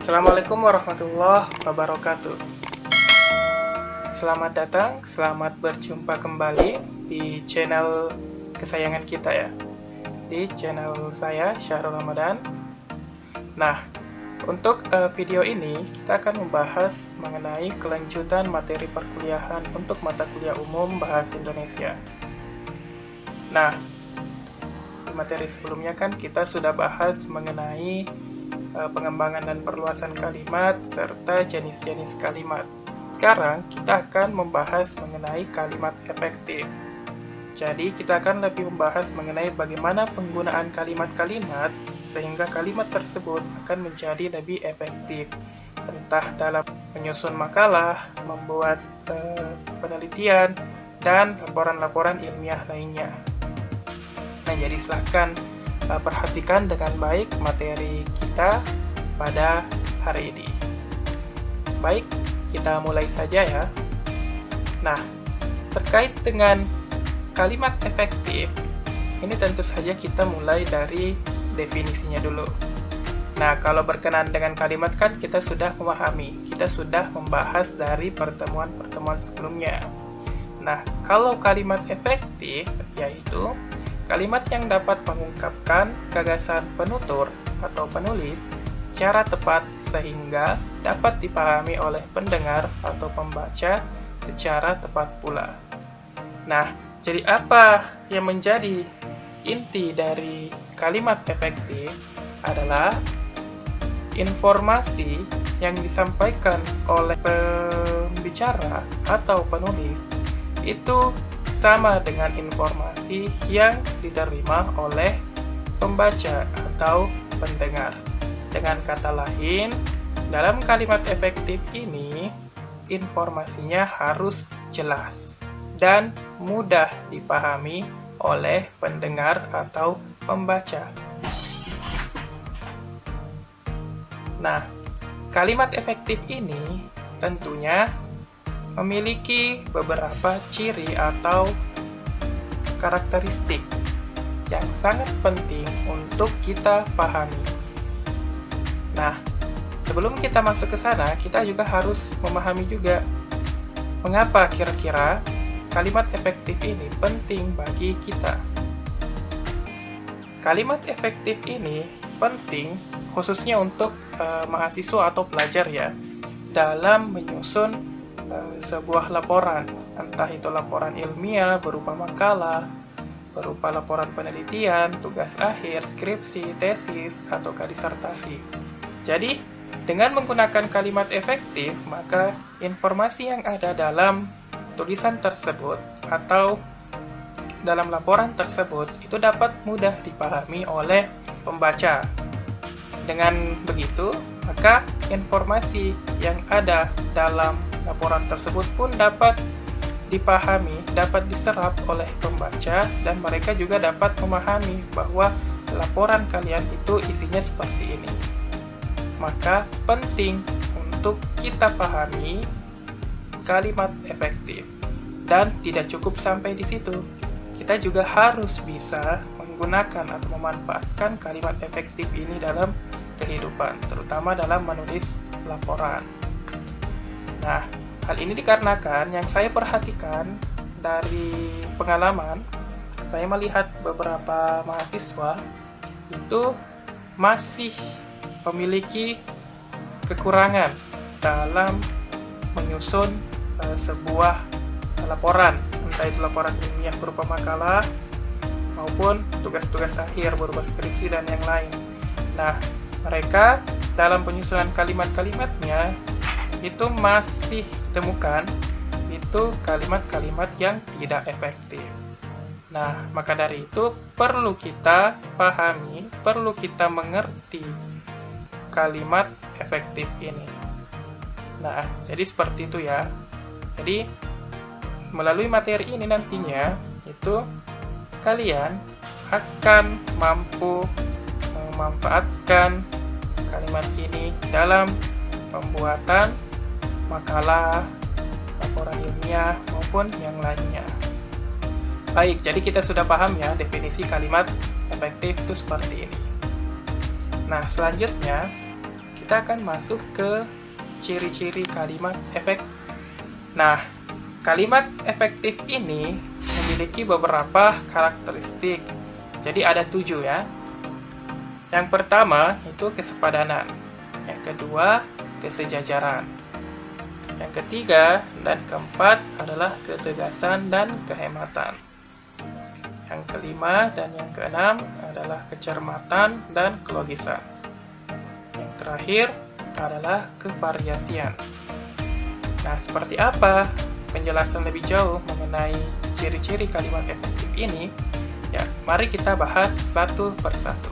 Assalamualaikum warahmatullahi wabarakatuh. Selamat datang, selamat berjumpa kembali di channel kesayangan kita ya. Di channel saya, Syahrul Ramadan. Nah, untuk video ini kita akan membahas mengenai kelanjutan materi perkuliahan untuk mata kuliah umum Bahasa Indonesia. Nah, di materi sebelumnya kan kita sudah bahas mengenai pengembangan dan perluasan kalimat serta jenis-jenis kalimat. Sekarang kita akan membahas mengenai kalimat efektif. Jadi kita akan lebih membahas mengenai bagaimana penggunaan kalimat-kalimat sehingga kalimat tersebut akan menjadi lebih efektif, entah dalam menyusun makalah, membuat penelitian, dan laporan-laporan ilmiah lainnya. Nah, jadi silahkan perhatikan dengan baik materi kita pada hari ini. Baik, kita mulai saja ya. Nah, terkait dengan kalimat efektif, ini tentu saja kita mulai dari definisinya dulu. Nah, kalau berkenan dengan kalimat kan kita sudah memahami, kita sudah membahas dari pertemuan-pertemuan sebelumnya. Nah, kalau kalimat efektif yaitu kalimat yang dapat mengungkapkan gagasan penutur atau penulis secara tepat sehingga dapat dipahami oleh pendengar atau pembaca secara tepat pula. Nah, jadi apa yang menjadi inti dari kalimat efektif adalah informasi yang disampaikan oleh pembicara atau penulis itu sama dengan informasi yang diterima oleh pembaca atau pendengar. Dengan kata lain, dalam kalimat efektif ini, informasinya harus jelas dan mudah dipahami oleh pendengar atau pembaca. Nah, kalimat efektif ini tentunya memiliki beberapa ciri atau karakteristik yang sangat penting untuk kita pahami. Nah, sebelum kita masuk ke sana, kita juga harus memahami juga mengapa kira-kira kalimat efektif ini penting bagi kita. Kalimat efektif ini penting khususnya untuk mahasiswa atau pelajar ya, dalam menyusun sebuah laporan, entah itu laporan ilmiah berupa makalah, berupa laporan penelitian, tugas akhir, skripsi, tesis, atau disertasi. Jadi, dengan menggunakan kalimat efektif, maka informasi yang ada dalam tulisan tersebut atau dalam laporan tersebut itu dapat mudah dipahami oleh pembaca. Dengan begitu, maka informasi yang ada dalam laporan tersebut pun dapat dipahami, dapat diserap oleh pembaca, dan mereka juga dapat memahami bahwa laporan kalian itu isinya seperti ini. Maka penting untuk kita pahami kalimat efektif. Dan tidak cukup sampai di situ. Kita juga harus bisa menggunakan atau memanfaatkan kalimat efektif ini dalam kehidupan, terutama dalam menulis laporan. Nah, hal ini dikarenakan yang saya perhatikan dari pengalaman, saya melihat beberapa mahasiswa itu masih memiliki kekurangan dalam menyusun sebuah laporan, entah itu laporan ilmiah berupa makalah maupun tugas-tugas akhir berupa skripsi dan yang lain. Nah, mereka dalam penyusunan kalimat-kalimatnya itu masih temukan itu kalimat-kalimat yang tidak efektif. Nah, maka dari itu perlu kita pahami, perlu kita mengerti kalimat efektif ini. Nah, jadi seperti itu ya. Jadi, melalui materi ini nantinya itu kalian akan mampu memanfaatkan kalimat ini dalam pembuatan makalah, laporan ilmiah, maupun yang lainnya. Baik, jadi kita sudah paham ya definisi kalimat efektif itu seperti ini. Nah, selanjutnya kita akan masuk ke ciri-ciri kalimat efektif. Nah, kalimat efektif ini memiliki beberapa karakteristik. Jadi ada 7 ya. Yang pertama itu kesepadanan. Yang kedua, kesejajaran. Yang ketiga dan keempat adalah ketegasan dan kehematan. Yang kelima dan yang keenam adalah kecermatan dan kelogisan. Yang terakhir adalah kevariasian. Nah, seperti apa penjelasan lebih jauh mengenai ciri-ciri kalimat efektif ini? Ya, mari kita bahas satu persatu.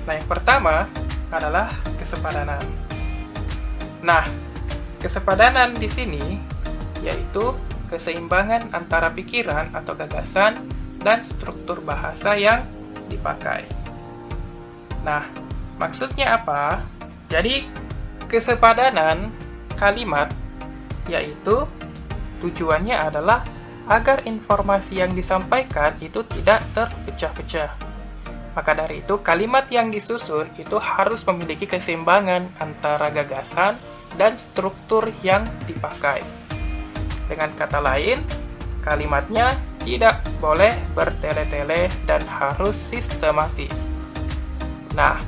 Nah, yang pertama adalah kesepadanan. Nah, kesepadanan di sini yaitu keseimbangan antara pikiran atau gagasan dan struktur bahasa yang dipakai. Nah, maksudnya apa? Jadi, kesepadanan kalimat yaitu tujuannya adalah agar informasi yang disampaikan itu tidak terpecah-pecah. Maka dari itu, kalimat yang disusun itu harus memiliki keseimbangan antara gagasan dan struktur yang dipakai. Dengan kata lain, kalimatnya tidak boleh bertele-tele dan harus sistematis. Nah,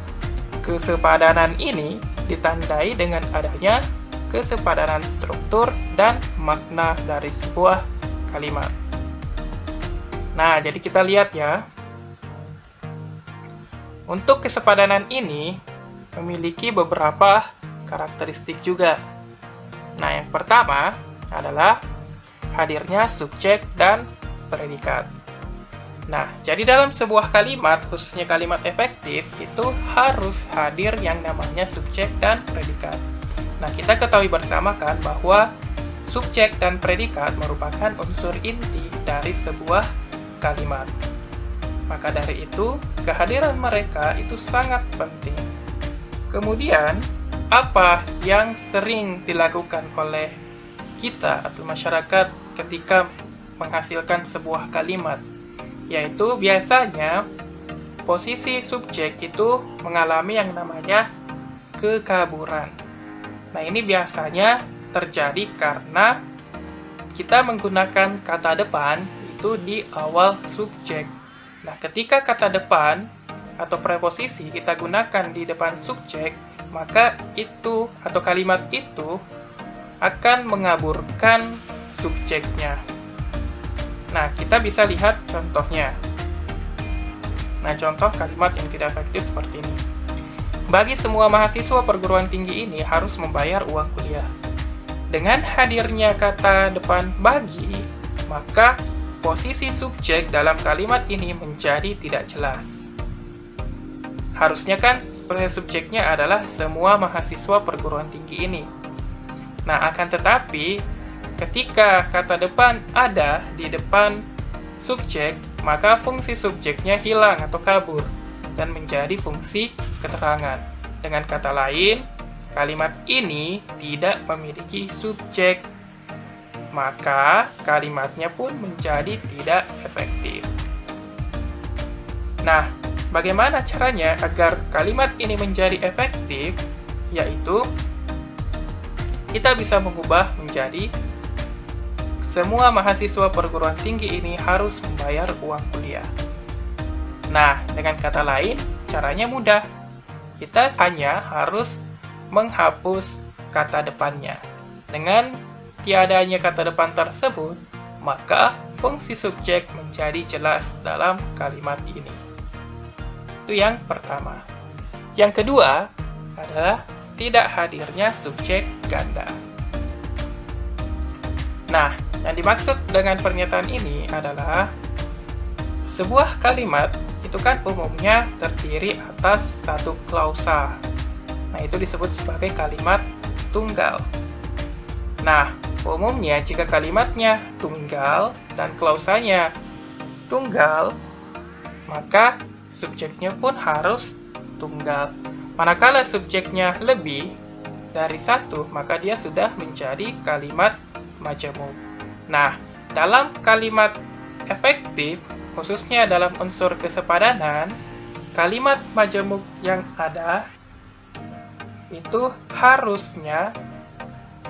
kesepadanan ini ditandai dengan adanya kesepadanan struktur dan makna dari sebuah kalimat. Nah, jadi kita lihat ya. Untuk kesepadanan ini memiliki beberapa karakteristik juga. Nah, yang pertama adalah hadirnya subjek dan predikat. Nah, jadi dalam sebuah kalimat, khususnya kalimat efektif, itu harus hadir yang namanya subjek dan predikat. Nah, kita ketahui bersama kan bahwa subjek dan predikat merupakan unsur inti dari sebuah kalimat. Maka dari itu, kehadiran mereka itu sangat penting. Kemudian, apa yang sering dilakukan oleh kita atau masyarakat ketika menghasilkan sebuah kalimat? Yaitu biasanya posisi subjek itu mengalami yang namanya kekaburan. Nah, ini biasanya terjadi karena kita menggunakan kata depan itu di awal subjek. Nah, ketika kata depan atau preposisi kita gunakan di depan subjek, maka itu atau kalimat itu akan mengaburkan subjeknya. Nah, kita bisa lihat contohnya. Nah, contoh kalimat yang tidak efektif seperti ini. Bagi semua mahasiswa perguruan tinggi ini harus membayar uang kuliah. Dengan hadirnya kata depan bagi, maka posisi subjek dalam kalimat ini menjadi tidak jelas. Harusnya kan subjeknya adalah semua mahasiswa perguruan tinggi ini. Nah, akan tetapi ketika kata depan ada di depan subjek, maka fungsi subjeknya hilang atau kabur dan menjadi fungsi keterangan. Dengan kata lain, kalimat ini tidak memiliki subjek, maka kalimatnya pun menjadi tidak efektif. Nah, bagaimana caranya agar kalimat ini menjadi efektif? Yaitu, kita bisa mengubah menjadi semua mahasiswa perguruan tinggi ini harus membayar uang kuliah. Nah, dengan kata lain, caranya mudah. Kita hanya harus menghapus kata depannya. Dengan tiadanya kata depan tersebut, maka fungsi subjek menjadi jelas dalam kalimat ini. Itu yang pertama. Yang kedua adalah tidak hadirnya subjek ganda. Nah, yang dimaksud dengan pernyataan ini adalah sebuah kalimat itu kan umumnya terdiri atas satu klausa. Nah, itu disebut sebagai kalimat tunggal. Nah, umumnya jika kalimatnya tunggal dan klausanya tunggal, maka subjeknya pun harus tunggal. Manakala subjeknya lebih dari satu, maka dia sudah menjadi kalimat majemuk. Nah, dalam kalimat efektif, khususnya dalam unsur kesepadanan, kalimat majemuk yang ada itu harusnya,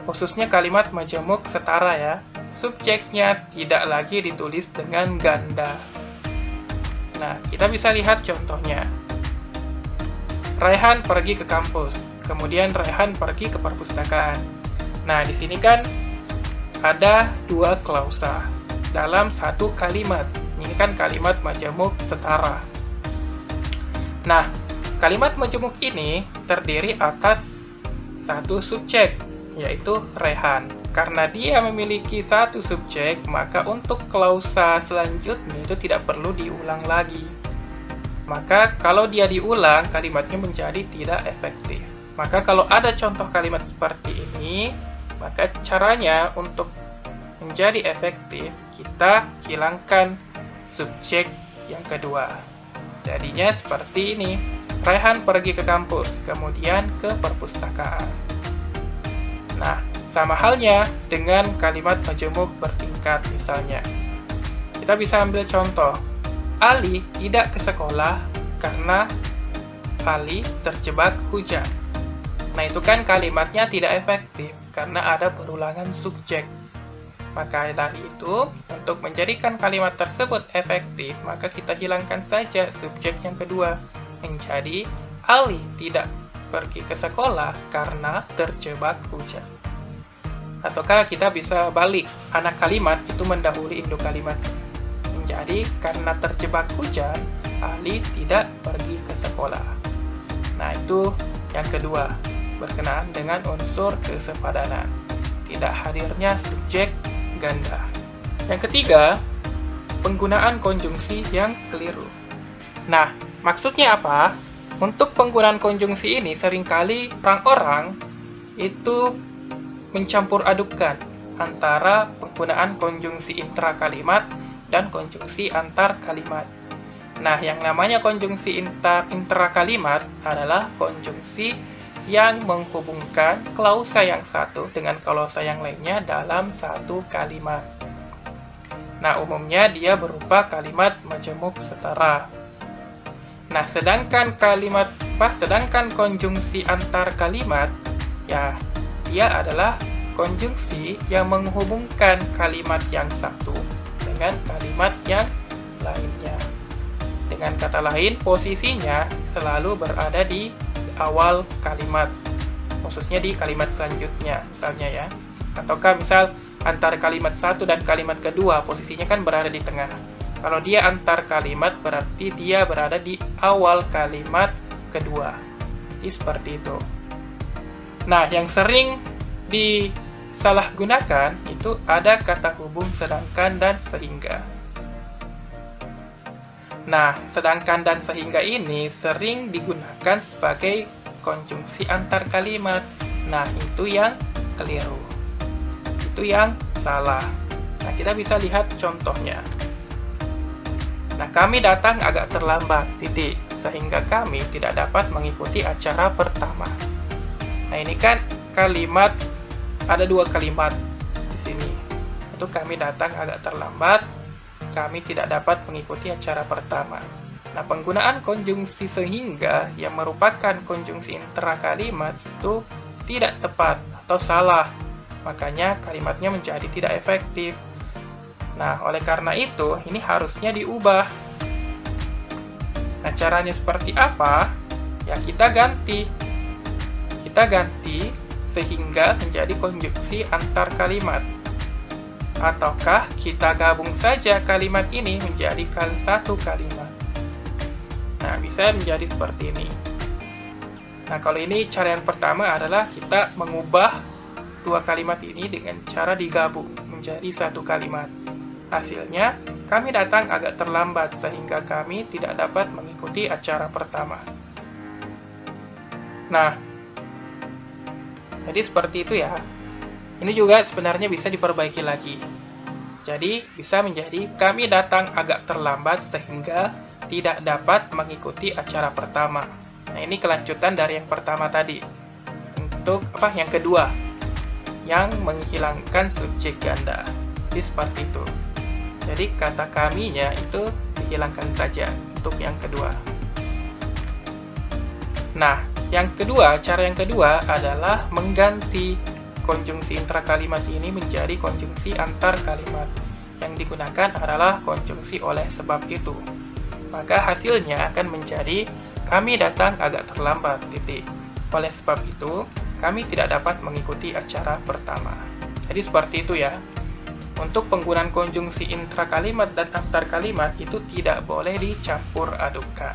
khususnya kalimat majemuk setara ya, subjeknya tidak lagi ditulis dengan ganda. Nah, kita bisa lihat contohnya. Raihan pergi ke kampus, kemudian Raihan pergi ke perpustakaan. Nah, di sini kan ada dua klausa dalam satu kalimat. Ini kan kalimat majemuk setara. Nah, kalimat majemuk ini terdiri atas satu subjek, yaitu Raihan. Karena dia memiliki satu subjek, maka untuk klausa selanjutnya itu tidak perlu diulang lagi. Maka kalau dia diulang, kalimatnya menjadi tidak efektif. Maka kalau ada contoh kalimat seperti ini, maka caranya untuk menjadi efektif, kita hilangkan subjek yang kedua. Jadinya seperti ini. Raihan pergi ke kampus, kemudian ke perpustakaan. Nah, sama halnya dengan kalimat majemuk bertingkat misalnya. Kita bisa ambil contoh. Ali tidak ke sekolah karena Ali terjebak hujan. Nah, itu kan kalimatnya tidak efektif karena ada perulangan subjek. Maka dari itu, untuk menjadikan kalimat tersebut efektif, maka kita hilangkan saja subjek yang kedua. Menjadi, Ali tidak pergi ke sekolah karena terjebak hujan. Ataukah kita bisa balik, anak kalimat itu mendahului induk kalimat. Menjadi, karena terjebak hujan, Ali tidak pergi ke sekolah. Nah, itu yang kedua, berkenaan dengan unsur kesepadanan. Tidak hadirnya subjek ganda. Yang ketiga, penggunaan konjungsi yang keliru. Nah, maksudnya apa? Untuk penggunaan konjungsi ini seringkali orang-orang itu mencampur adukkan antara penggunaan konjungsi intrakalimat dan konjungsi antar kalimat. Nah, yang namanya konjungsi intrakalimat adalah konjungsi yang menghubungkan klausa yang satu dengan klausa yang lainnya dalam satu kalimat. Nah, umumnya dia berupa kalimat majemuk setara. Nah, sedangkan konjungsi antar kalimat, ya, dia adalah konjungsi yang menghubungkan kalimat yang satu dengan kalimat yang lainnya. Dengan kata lain, posisinya selalu berada di awal kalimat, khususnya di kalimat selanjutnya, misalnya ya. Ataukah misal antara kalimat satu dan kalimat kedua, posisinya kan berada di tengah. Kalau dia antar kalimat, berarti dia berada di awal kalimat kedua. Jadi seperti itu. Nah, yang sering disalahgunakan itu ada kata hubung sedangkan dan sehingga. Nah, sedangkan dan sehingga ini sering digunakan sebagai konjungsi antar kalimat. Nah, itu yang keliru. Itu yang salah. Nah, kita bisa lihat contohnya. Nah, kami datang agak terlambat, titik, sehingga kami tidak dapat mengikuti acara pertama. Nah, ini kan kalimat, ada dua kalimat di sini. Itu kami datang agak terlambat, kami tidak dapat mengikuti acara pertama. Nah, penggunaan konjungsi sehingga yang merupakan konjungsi intrakalimat itu tidak tepat atau salah. Makanya kalimatnya menjadi tidak efektif. Nah, oleh karena itu, ini harusnya diubah. Nah, caranya seperti apa? Ya, kita ganti. Kita ganti sehingga menjadi konjungsi antar kalimat. Ataukah kita gabung saja kalimat ini menjadi satu kalimat. Nah, bisa menjadi seperti ini. Nah, kalau ini cara yang pertama adalah kita mengubah dua kalimat ini dengan cara digabung menjadi satu kalimat. Hasilnya, kami datang agak terlambat sehingga kami tidak dapat mengikuti acara pertama. Nah, jadi seperti itu ya. Ini juga sebenarnya bisa diperbaiki lagi. Jadi, bisa menjadi kami datang agak terlambat sehingga tidak dapat mengikuti acara pertama. Nah, ini kelanjutan dari yang pertama tadi. Untuk yang kedua, yang menghilangkan subjek ganda. Jadi seperti itu. Jadi kata kaminya itu dihilangkan saja untuk yang kedua. Nah, cara yang kedua adalah mengganti konjungsi intrakalimat ini menjadi konjungsi antar kalimat. Yang digunakan adalah konjungsi oleh sebab itu. Maka hasilnya akan menjadi kami datang agak terlambat, titik. Oleh sebab itu, kami tidak dapat mengikuti acara pertama. Jadi seperti itu ya. Untuk penggunaan konjungsi intrakalimat dan antar kalimat itu tidak boleh dicampur adukkan,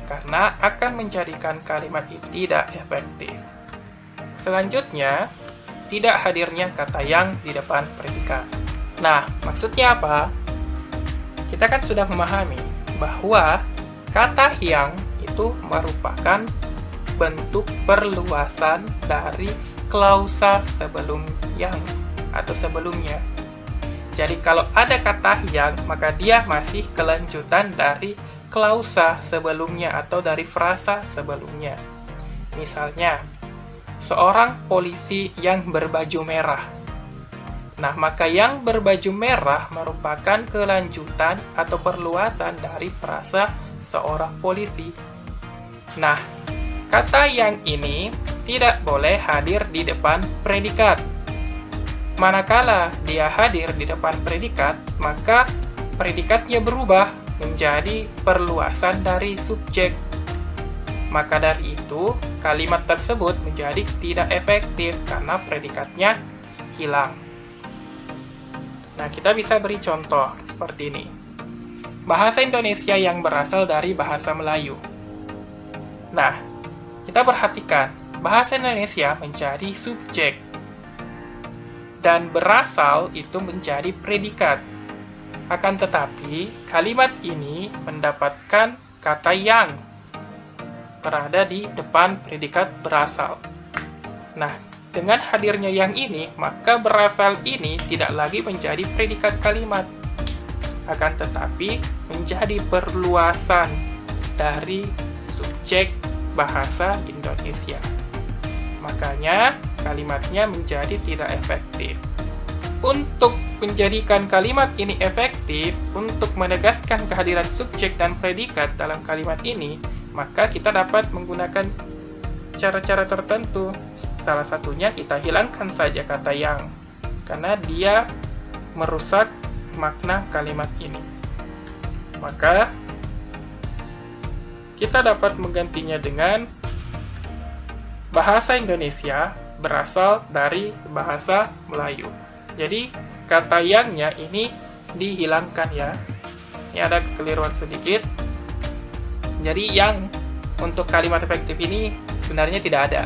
karena akan menjadikan kalimat itu tidak efektif. Selanjutnya, tidak hadirnya kata yang di depan predikat. Nah, maksudnya apa? Kita kan sudah memahami bahwa kata yang itu merupakan bentuk perluasan dari klausa sebelum yang atau sebelumnya. Jadi kalau ada kata yang, maka dia masih kelanjutan dari klausa sebelumnya atau dari frasa sebelumnya. Misalnya, seorang polisi yang berbaju merah. Nah, maka yang berbaju merah merupakan kelanjutan atau perluasan dari frasa seorang polisi. Nah, kata yang ini tidak boleh hadir di depan predikat. Manakala dia hadir di depan predikat, maka predikatnya berubah menjadi perluasan dari subjek. Maka dari itu, kalimat tersebut menjadi tidak efektif karena predikatnya hilang. Nah, kita bisa beri contoh seperti ini. Bahasa Indonesia yang berasal dari bahasa Melayu. Nah, kita perhatikan, bahasa Indonesia menjadi subjek, dan berasal itu menjadi predikat. Akan tetapi, kalimat ini mendapatkan kata yang berada di depan predikat berasal. Nah, dengan hadirnya yang ini, maka berasal ini tidak lagi menjadi predikat kalimat. Akan tetapi, menjadi perluasan dari subjek bahasa Indonesia. Makanya, kalimatnya menjadi tidak efektif. Untuk menjadikan kalimat ini efektif, untuk menegaskan kehadiran subjek dan predikat dalam kalimat ini, maka kita dapat menggunakan cara-cara tertentu. Salah satunya kita hilangkan saja kata yang, karena dia merusak makna kalimat ini. Maka, kita dapat menggantinya dengan bahasa Indonesia berasal dari bahasa Melayu. Jadi, kata yangnya ini dihilangkan ya. Ini ada kekeliruan sedikit. Jadi, yang untuk kalimat efektif ini sebenarnya tidak ada.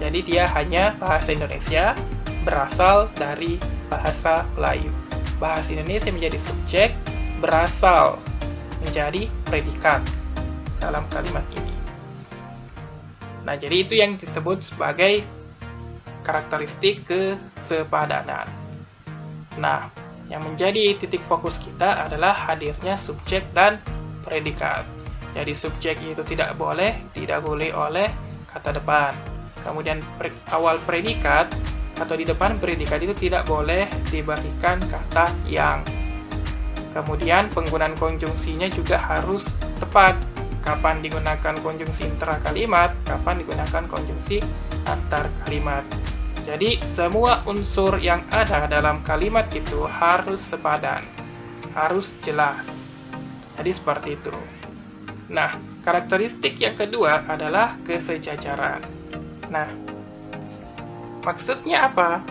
Jadi, dia hanya bahasa Indonesia berasal dari bahasa Melayu. Bahasa Indonesia menjadi subjek, berasal menjadi predikat dalam kalimat ini. Nah, jadi itu yang disebut sebagai karakteristik kesepadanan. Nah, yang menjadi titik fokus kita adalah hadirnya subjek dan predikat. Jadi, subjek itu tidak boleh didahului oleh kata depan. Kemudian, awal predikat atau di depan predikat itu tidak boleh diberikan kata yang. Kemudian, penggunaan konjungsinya juga harus tepat. Kapan digunakan konjungsi intrakalimat, kapan digunakan konjungsi antar kalimat. Jadi, semua unsur yang ada dalam kalimat itu harus sepadan, harus jelas. Jadi, seperti itu. Nah, karakteristik yang kedua adalah kesejajaran. Nah, maksudnya apa?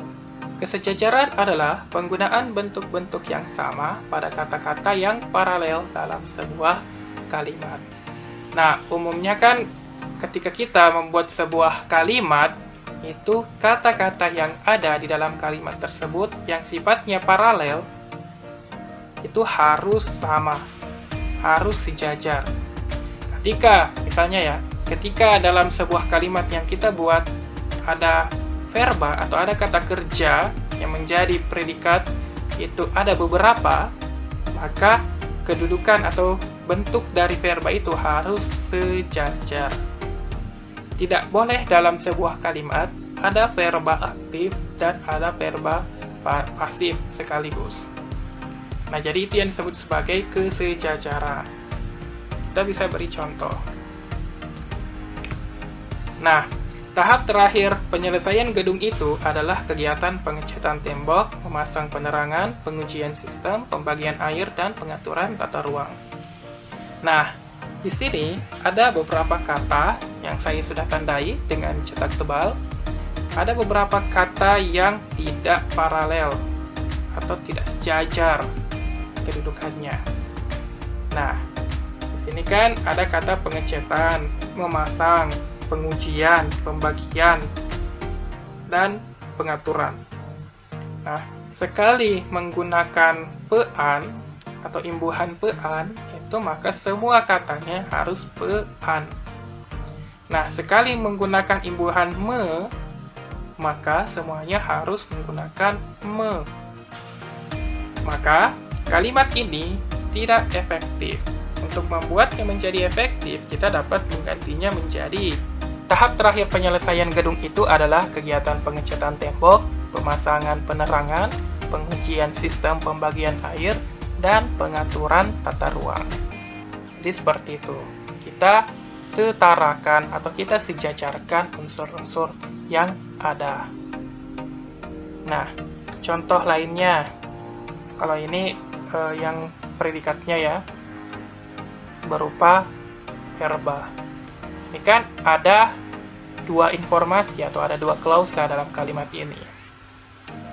Kesejajaran adalah penggunaan bentuk-bentuk yang sama pada kata-kata yang paralel dalam sebuah kalimat. Nah, umumnya kan ketika kita membuat sebuah kalimat, itu kata-kata yang ada di dalam kalimat tersebut yang sifatnya paralel, itu harus sama, harus sejajar. Ketika dalam sebuah kalimat yang kita buat ada verba atau ada kata kerja yang menjadi predikat, itu ada beberapa, maka kedudukan atau bentuk dari verba itu harus sejajar. Tidak boleh dalam sebuah kalimat ada verba aktif dan ada verba pasif sekaligus. Nah, jadi itu yang disebut sebagai kesejajaran. Kita bisa beri contoh. Nah, tahap terakhir penyelesaian gedung itu adalah kegiatan pengecatan tembok, memasang penerangan, pengujian sistem, pembagian air, dan pengaturan tata ruang. Nah, di sini ada beberapa kata yang saya sudah tandai dengan cetak tebal. Ada beberapa kata yang tidak paralel atau tidak sejajar kedudukannya. Nah, di sini kan ada kata pengecatan, memasang, pengujian, pembagian, dan pengaturan. Nah, sekali menggunakan pean atau imbuhan pean, itu maka semua katanya harus pean. Nah, sekali menggunakan imbuhan me, maka semuanya harus menggunakan me. Maka, kalimat ini tidak efektif. Untuk membuatnya menjadi efektif, kita dapat menggantinya menjadi tahap terakhir penyelesaian gedung itu adalah kegiatan pengecatan tembok, pemasangan penerangan, pengujian sistem pembagian air, dan pengaturan tata ruang. Jadi seperti itu. Kita setarakan atau kita sejajarkan unsur-unsur yang ada. Nah, contoh lainnya. Kalau ini yang predikatnya ya, berupa verba. Ini kan ada dua informasi atau ada dua klausa dalam kalimat ini.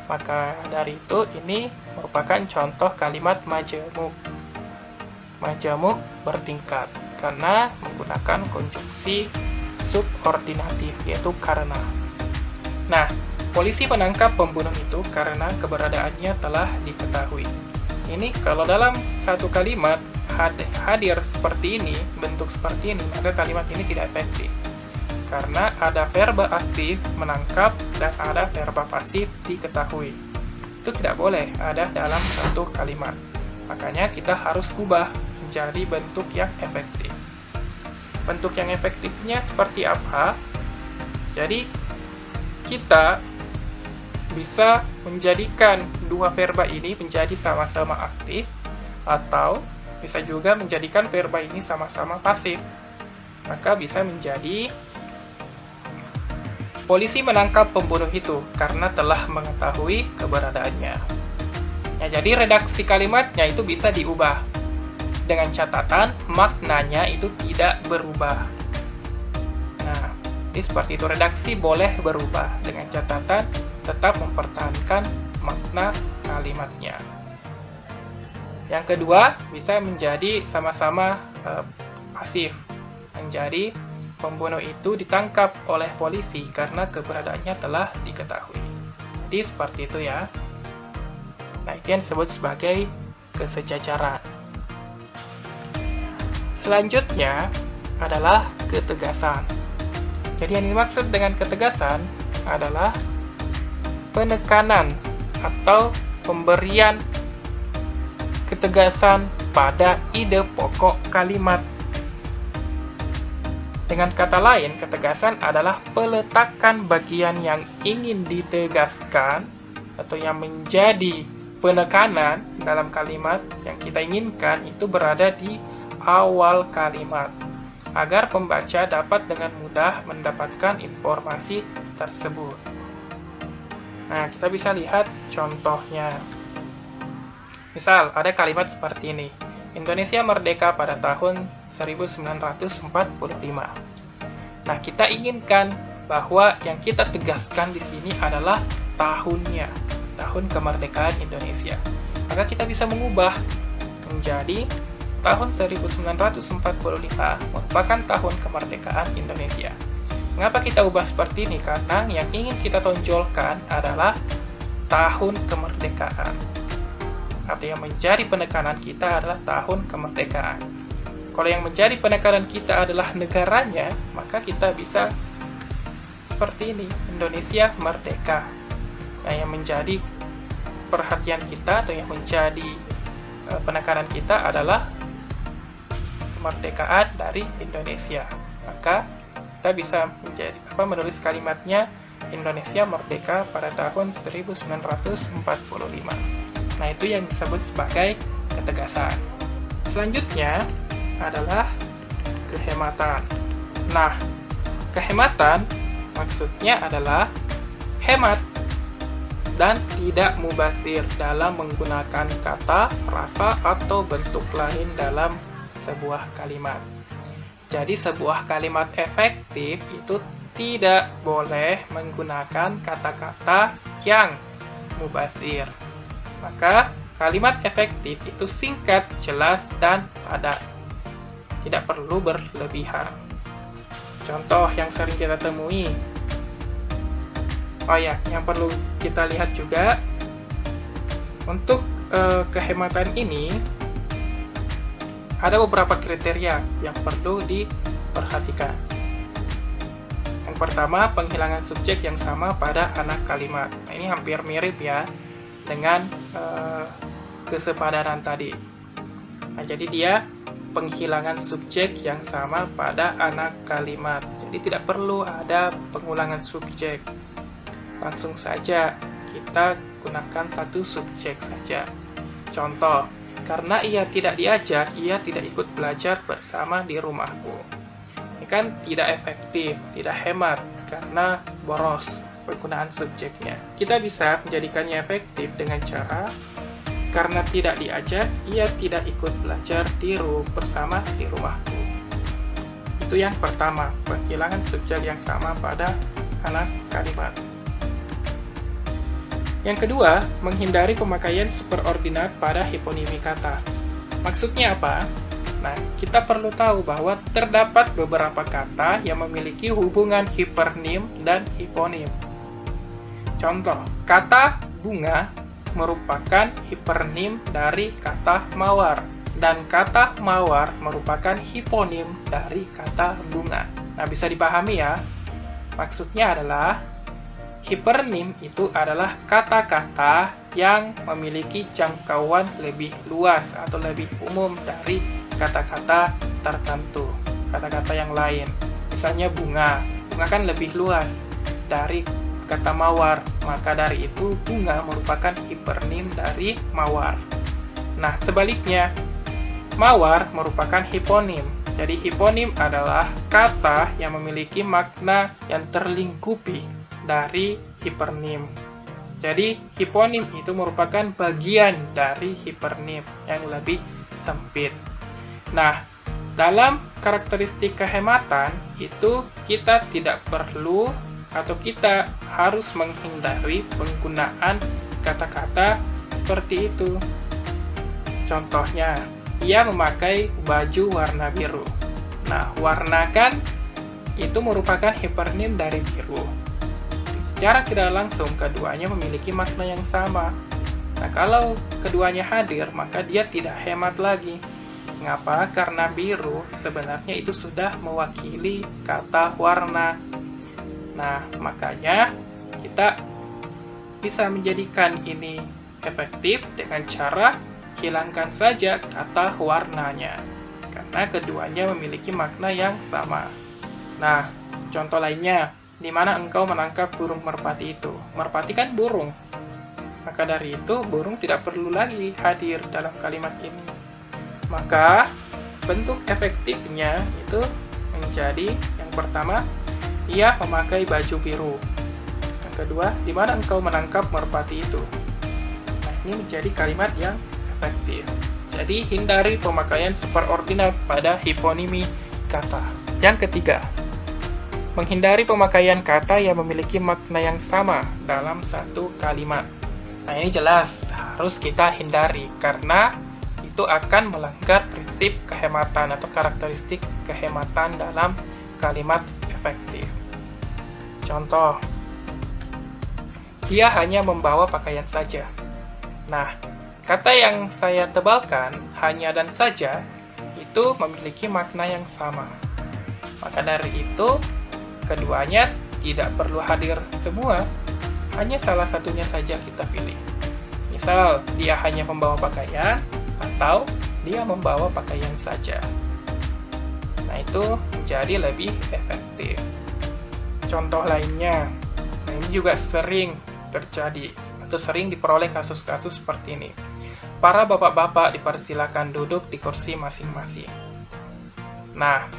Maka dari itu ini merupakan contoh kalimat majemuk. Majemuk bertingkat karena menggunakan konjungsi subordinatif yaitu karena. Nah, polisi menangkap pembunuh itu karena keberadaannya telah diketahui. Ini kalau dalam satu kalimat hadir seperti ini, bentuk seperti ini, maka kalimat ini tidak efektif. Karena ada verba aktif menangkap dan ada verba pasif diketahui. Itu tidak boleh ada dalam satu kalimat. Makanya kita harus ubah menjadi bentuk yang efektif. Bentuk yang efektifnya seperti apa? Jadi, kita bisa menjadikan dua verba ini menjadi sama-sama aktif, atau bisa juga menjadikan verba ini sama-sama pasif. Maka bisa menjadi polisi menangkap pembunuh itu karena telah mengetahui keberadaannya. Ya, jadi redaksi kalimatnya itu bisa diubah dengan catatan maknanya itu tidak berubah. Nah, ini seperti itu, redaksi boleh berubah dengan catatan tetap mempertahankan makna kalimatnya. Yang kedua, bisa menjadi sama-sama pasif. Menjadi pembunuh itu ditangkap oleh polisi karena keberadaannya telah diketahui. Jadi seperti itu ya. Nah, itu yang disebut sebagai kesejajaran. Selanjutnya adalah ketegasan. Jadi yang dimaksud dengan ketegasan adalah penekanan atau pemberian ketegasan pada ide pokok kalimat. Dengan kata lain, ketegasan adalah peletakan bagian yang ingin ditegaskan atau yang menjadi penekanan dalam kalimat yang kita inginkan itu berada di awal kalimat, agar pembaca dapat dengan mudah mendapatkan informasi tersebut. Nah, kita bisa lihat contohnya. Misal, ada kalimat seperti ini. Indonesia merdeka pada tahun 1945. Nah, kita inginkan bahwa yang kita tegaskan di sini adalah tahunnya, tahun kemerdekaan Indonesia. Maka kita bisa mengubah menjadi tahun 1945 merupakan tahun kemerdekaan Indonesia. Mengapa kita ubah seperti ini? Karena yang ingin kita tonjolkan adalah tahun kemerdekaan. Atau yang menjadi penekanan kita adalah tahun kemerdekaan. Kalau yang menjadi penekanan kita adalah negaranya, maka kita bisa seperti ini, Indonesia merdeka. Nah, yang menjadi perhatian kita atau yang menjadi penekanan kita adalah kemerdekaan dari Indonesia. Maka kita bisa menulis kalimatnya Indonesia merdeka pada tahun 1945. Nah, itu yang disebut sebagai ketegasan. Selanjutnya adalah kehematan. Nah, kehematan maksudnya adalah hemat dan tidak mubazir dalam menggunakan kata, frasa, atau bentuk lain dalam sebuah kalimat. Jadi sebuah kalimat efektif itu tidak boleh menggunakan kata-kata yang mubazir. Maka kalimat efektif itu singkat, jelas, dan padat. Tidak perlu berlebihan. Contoh yang sering kita temui. Oh ya, yang perlu kita lihat juga, untuk kehematan ini, ada beberapa kriteria yang perlu diperhatikan. Yang pertama, penghilangan subjek yang sama pada anak kalimat. Nah, ini hampir mirip ya dengan kesepadanan tadi. Nah, jadi dia penghilangan subjek yang sama pada anak kalimat. Jadi tidak perlu ada pengulangan subjek. Langsung saja kita gunakan satu subjek saja. Contoh, karena ia tidak diajak, ia tidak ikut belajar bersama di rumahku. Ini kan tidak efektif, tidak hemat, karena boros penggunaan subjeknya. Kita bisa menjadikannya efektif dengan cara, karena tidak diajak, ia tidak ikut belajar bersama di rumahku. Itu yang pertama, penghilangan subjek yang sama pada anak kalimat. Yang kedua, menghindari pemakaian superordinat pada hiponimi kata. Maksudnya apa? Nah, kita perlu tahu bahwa terdapat beberapa kata yang memiliki hubungan hipernim dan hiponim. Contoh, kata bunga merupakan hipernim dari kata mawar, dan kata mawar merupakan hiponim dari kata bunga. Nah, bisa dipahami ya. Maksudnya adalah hipernim itu adalah kata-kata yang memiliki jangkauan lebih luas atau lebih umum dari kata-kata tertentu, kata-kata yang lain. Misalnya bunga kan lebih luas dari kata mawar, maka dari itu bunga merupakan hipernim dari mawar. Nah, sebaliknya, mawar merupakan hiponim. Jadi hiponim adalah kata yang memiliki makna yang terlingkupi dari hipernim. Jadi hiponim itu merupakan bagian dari hipernim yang lebih sempit. Nah, dalam karakteristik kehematan itu kita tidak perlu atau kita harus menghindari penggunaan kata-kata seperti itu. Contohnya, ia memakai baju warna biru. Nah, warna kan itu merupakan hipernim dari biru. Secara tidak langsung, keduanya memiliki makna yang sama. Nah, kalau keduanya hadir, maka dia tidak hemat lagi. Mengapa? Karena biru sebenarnya itu sudah mewakili kata warna. Nah, makanya kita bisa menjadikan ini efektif dengan cara hilangkan saja kata warnanya. Karena keduanya memiliki makna yang sama. Nah, contoh lainnya, di mana engkau menangkap burung merpati itu? Merpati kan burung. Maka dari itu, burung tidak perlu lagi hadir dalam kalimat ini. Maka, bentuk efektifnya itu menjadi yang pertama, ia memakai baju biru. Yang kedua, di mana engkau menangkap merpati itu? Nah, ini menjadi kalimat yang efektif. Jadi, hindari pemakaian superordinat pada hiponimi kata. Yang ketiga, menghindari pemakaian kata yang memiliki makna yang sama dalam satu kalimat. Nah, ini jelas harus kita hindari karena itu akan melanggar prinsip kehematan atau karakteristik kehematan dalam kalimat efektif. Contoh, dia hanya membawa pakaian saja. Nah, kata yang saya tebalkan, hanya dan saja, itu memiliki makna yang sama. Maka dari itu, keduanya tidak perlu hadir semua, hanya salah satunya saja kita pilih. Misal, dia hanya membawa pakaian, atau dia membawa pakaian saja. Nah, itu menjadi lebih efektif. Contoh lainnya, nah ini juga sering terjadi, atau sering diperoleh kasus-kasus seperti ini. Para bapak-bapak dipersilakan duduk di kursi masing-masing. Nah,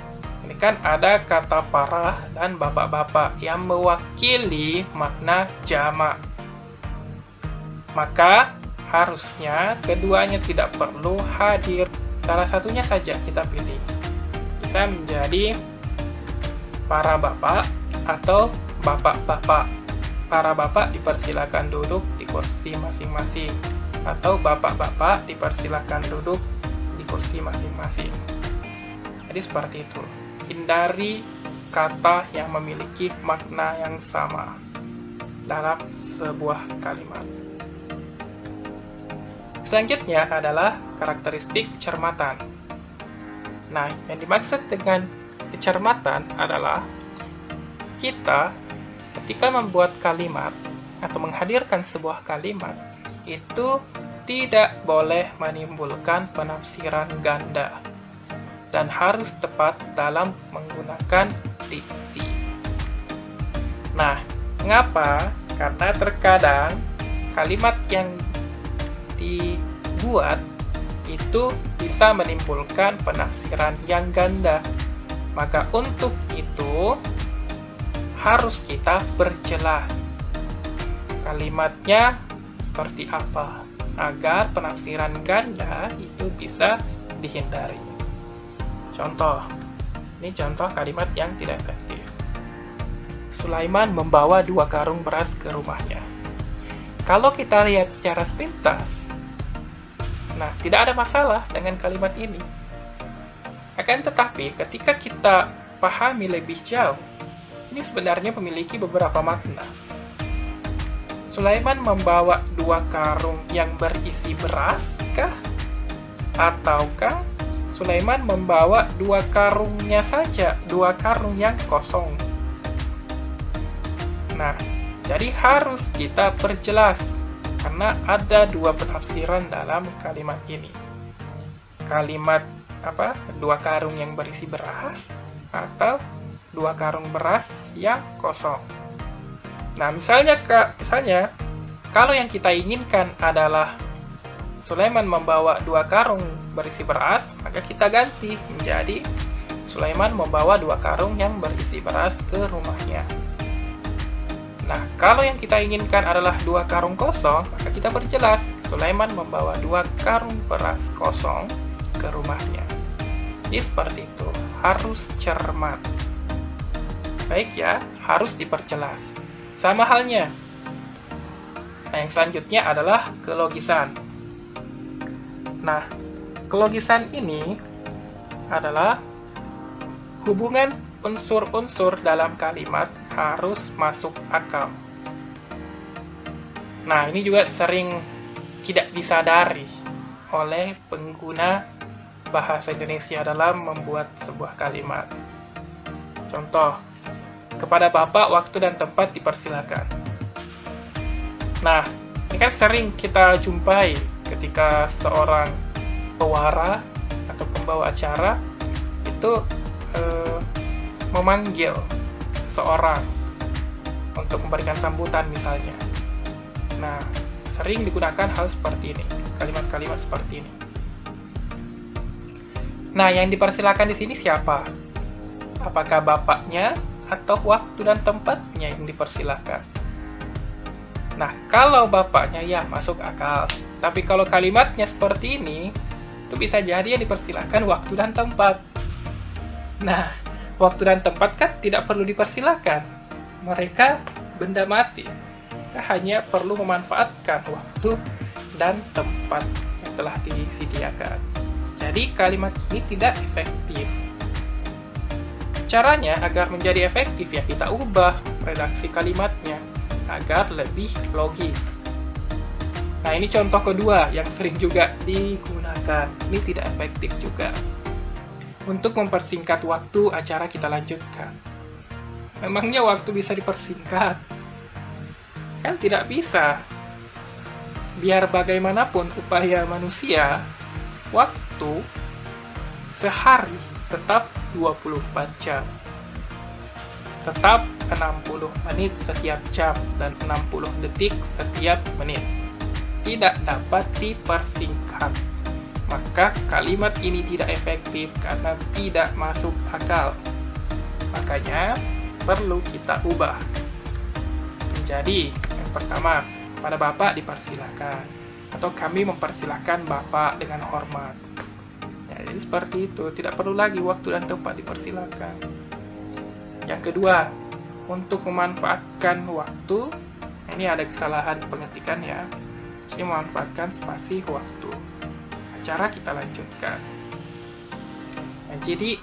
Ini kan ada kata para dan bapak-bapak yang mewakili makna jamak. Maka harusnya keduanya tidak perlu hadir. Salah satunya saja kita pilih. Bisa menjadi para bapak atau bapak-bapak. Para bapak dipersilakan duduk di kursi masing-masing, atau bapak-bapak dipersilakan duduk di kursi masing-masing. Jadi seperti itu. Hindari kata yang memiliki makna yang sama dalam sebuah kalimat. Selanjutnya adalah karakteristik kecermatan. Nah, yang dimaksud dengan kecermatan adalah kita ketika membuat kalimat atau menghadirkan sebuah kalimat itu tidak boleh menimbulkan penafsiran ganda dan harus tepat dalam menggunakan diksi. Nah, mengapa? Karena terkadang kalimat yang dibuat itu bisa menimbulkan penafsiran yang ganda. Maka untuk itu harus kita perjelas kalimatnya seperti apa agar penafsiran ganda itu bisa dihindari. Contoh, ini contoh kalimat yang tidak efektif. Sulaiman membawa 2 karung beras ke rumahnya. Kalau kita lihat secara sepintas, nah, tidak ada masalah dengan kalimat ini. Akan tetapi, ketika kita pahami lebih jauh, ini sebenarnya memiliki beberapa makna. Sulaiman membawa 2 karung yang berisi beras kah? Ataukah Sulaiman membawa 2 karungnya saja, 2 karung yang kosong? Nah, jadi harus kita perjelas, karena ada 2 penafsiran dalam kalimat ini. Kalimat 2 karung yang berisi beras, atau 2 karung beras yang kosong. Nah, misalnya kalau yang kita inginkan adalah Sulaiman membawa 2 karung berisi beras, maka kita ganti menjadi Sulaiman membawa 2 karung yang berisi beras ke rumahnya. Nah, kalau yang kita inginkan adalah 2 karung kosong, maka kita perjelas Sulaiman membawa 2 karung beras kosong ke rumahnya. Jadi seperti itu, harus cermat. Baik ya, harus diperjelas. Sama halnya. Nah, yang selanjutnya adalah kelogisan. Nah, kelogisan ini adalah hubungan unsur-unsur dalam kalimat harus masuk akal. Nah, ini juga sering tidak disadari oleh pengguna bahasa Indonesia dalam membuat sebuah kalimat. Contoh, kepada Bapak waktu dan tempat dipersilakan. Nah, ini kan sering kita jumpai ketika seorang pewara atau pembawa acara itu memanggil seorang untuk memberikan sambutan misalnya. Nah, sering digunakan hal seperti ini, kalimat-kalimat seperti ini. Nah, yang dipersilakan di sini siapa? Apakah bapaknya atau waktu dan tempatnya yang dipersilakan? Nah, kalau bapaknya ya masuk akal. Tapi kalau kalimatnya seperti ini, itu bisa jadi yang dipersilakan waktu dan tempat. Nah, waktu dan tempat kan tidak perlu dipersilakan. Mereka benda mati. Kita hanya perlu memanfaatkan waktu dan tempat yang telah disediakan. Jadi kalimat ini tidak efektif. Caranya agar menjadi efektif ya kita ubah redaksi kalimatnya agar lebih logis. Nah, ini contoh kedua yang sering juga digunakan. Ini tidak efektif juga. Untuk mempersingkat waktu acara kita lanjutkan. Memangnya waktu bisa dipersingkat? Kan tidak bisa. Biar bagaimanapun upaya manusia, waktu sehari tetap 24 jam. Tetap 60 menit setiap jam dan 60 detik setiap menit. Tidak dapat dipersingkat. Maka kalimat ini tidak efektif karena tidak masuk akal. Makanya perlu kita ubah. Jadi, yang pertama, pada Bapak dipersilakan, atau kami mempersilahkan Bapak dengan hormat. Ya, jadi seperti itu, tidak perlu lagi waktu dan tempat dipersilakan. Yang kedua, untuk memanfaatkan waktu, ini ada kesalahan pengetikan ya, ini memanfaatkan spasi waktu. Cara kita lanjutkan. Nah, jadi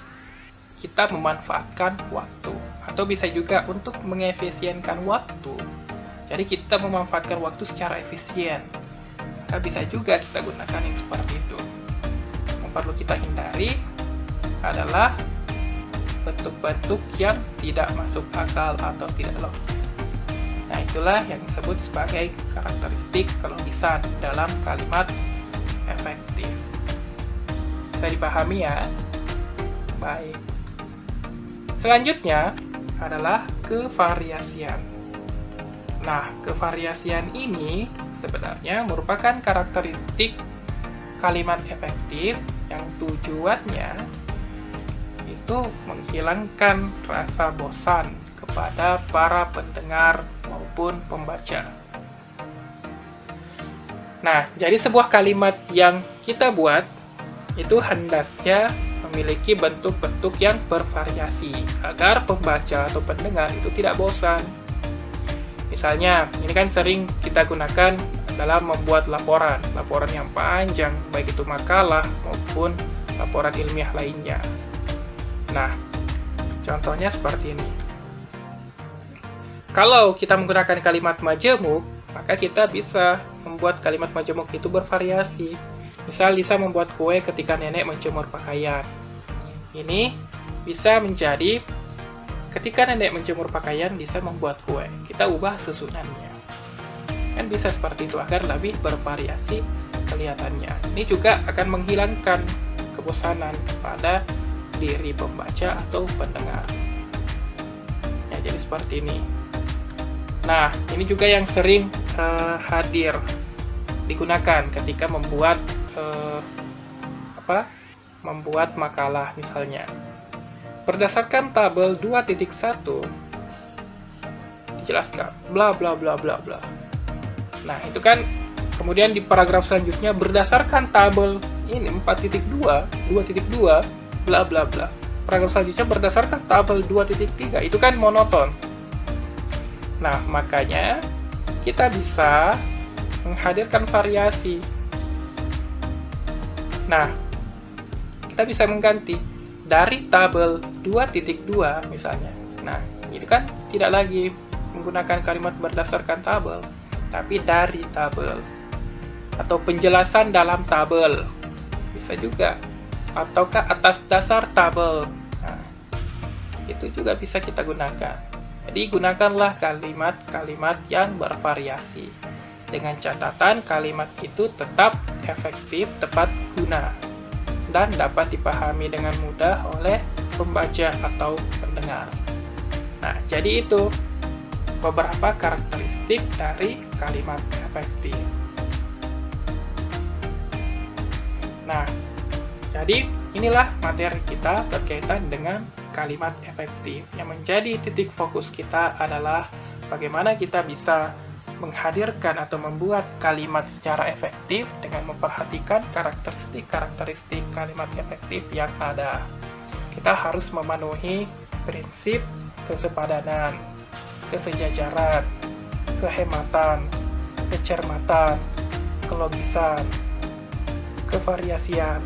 kita memanfaatkan waktu, atau bisa juga untuk mengefisienkan waktu. Jadi kita memanfaatkan waktu secara efisien. Maka bisa juga kita gunakan yang seperti itu. Yang perlu kita hindari adalah bentuk-bentuk yang tidak masuk akal atau tidak logis. Nah, itulah yang disebut sebagai karakteristik kelodisan dalam kalimat efektif. Bisa dipahami ya? Baik. Selanjutnya adalah kevariasian. Nah, kevariasian ini sebenarnya merupakan karakteristik kalimat efektif yang tujuannya itu menghilangkan rasa bosan kepada para pendengar maupun pembaca. Nah, jadi sebuah kalimat yang kita buat itu hendaknya memiliki bentuk-bentuk yang bervariasi agar pembaca atau pendengar itu tidak bosan. Misalnya, ini kan sering kita gunakan dalam membuat laporan yang panjang, baik itu makalah maupun laporan ilmiah lainnya. Nah, contohnya seperti ini. Kalau kita menggunakan kalimat majemuk, maka kita bisa membuat kalimat majemuk itu bervariasi. Misal, Lisa membuat kue ketika nenek menjemur pakaian. Ini bisa menjadi ketika nenek menjemur pakaian, Lisa membuat kue. Kita ubah susunannya. Kan bisa seperti itu agar lebih bervariasi kelihatannya. Ini juga akan menghilangkan kebosanan pada diri pembaca atau pendengar. Ya, jadi seperti ini. Nah, ini juga yang sering hadir digunakan ketika membuat membuat makalah misalnya. Berdasarkan tabel 2.1 dijelaskan bla bla bla bla bla. Nah, itu kan kemudian di paragraf selanjutnya berdasarkan tabel ini 4.2, 2.2 bla bla bla. Paragraf selanjutnya berdasarkan tabel 2.3, itu kan monoton. Nah, makanya kita bisa menghadirkan variasi. Nah, kita bisa mengganti dari tabel 2.2 misalnya. Nah, ini kan tidak lagi menggunakan kalimat berdasarkan tabel, tapi dari tabel. Atau penjelasan dalam tabel. Bisa juga. Ataukah atas dasar tabel. Nah, itu juga bisa kita gunakan. Jadi, gunakanlah kalimat-kalimat yang bervariasi. Dengan catatan kalimat itu tetap efektif, tepat guna, dan dapat dipahami dengan mudah oleh pembaca atau pendengar. Nah, jadi itu beberapa karakteristik dari kalimat efektif. Nah, jadi inilah materi kita berkaitan dengan kalimat efektif. Yang menjadi titik fokus kita adalah bagaimana kita bisa menghadirkan atau membuat kalimat secara efektif dengan memperhatikan karakteristik-karakteristik kalimat efektif yang ada. Kita harus memenuhi prinsip kesepadanan, kesejajaran, kehematan, kecermatan, kelogisan, kevariasian.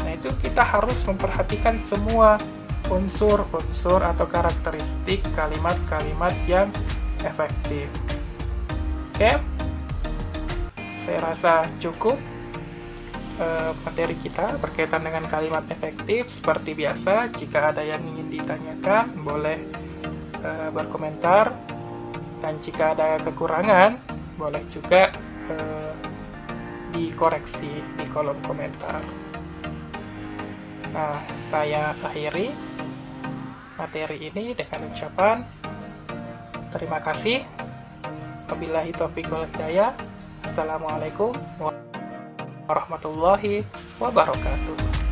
Nah, itu kita harus memperhatikan semua unsur-unsur atau karakteristik kalimat-kalimat yang efektif. Oke, saya rasa cukup materi kita berkaitan dengan kalimat efektif. Seperti biasa, jika ada yang ingin ditanyakan, boleh berkomentar. Dan jika ada kekurangan, boleh juga dikoreksi di kolom komentar. Nah, saya akhiri materi ini dengan ucapan terima kasih. Wabillahi taufiq wal hidayah. Assalamualaikum warahmatullahi wabarakatuh.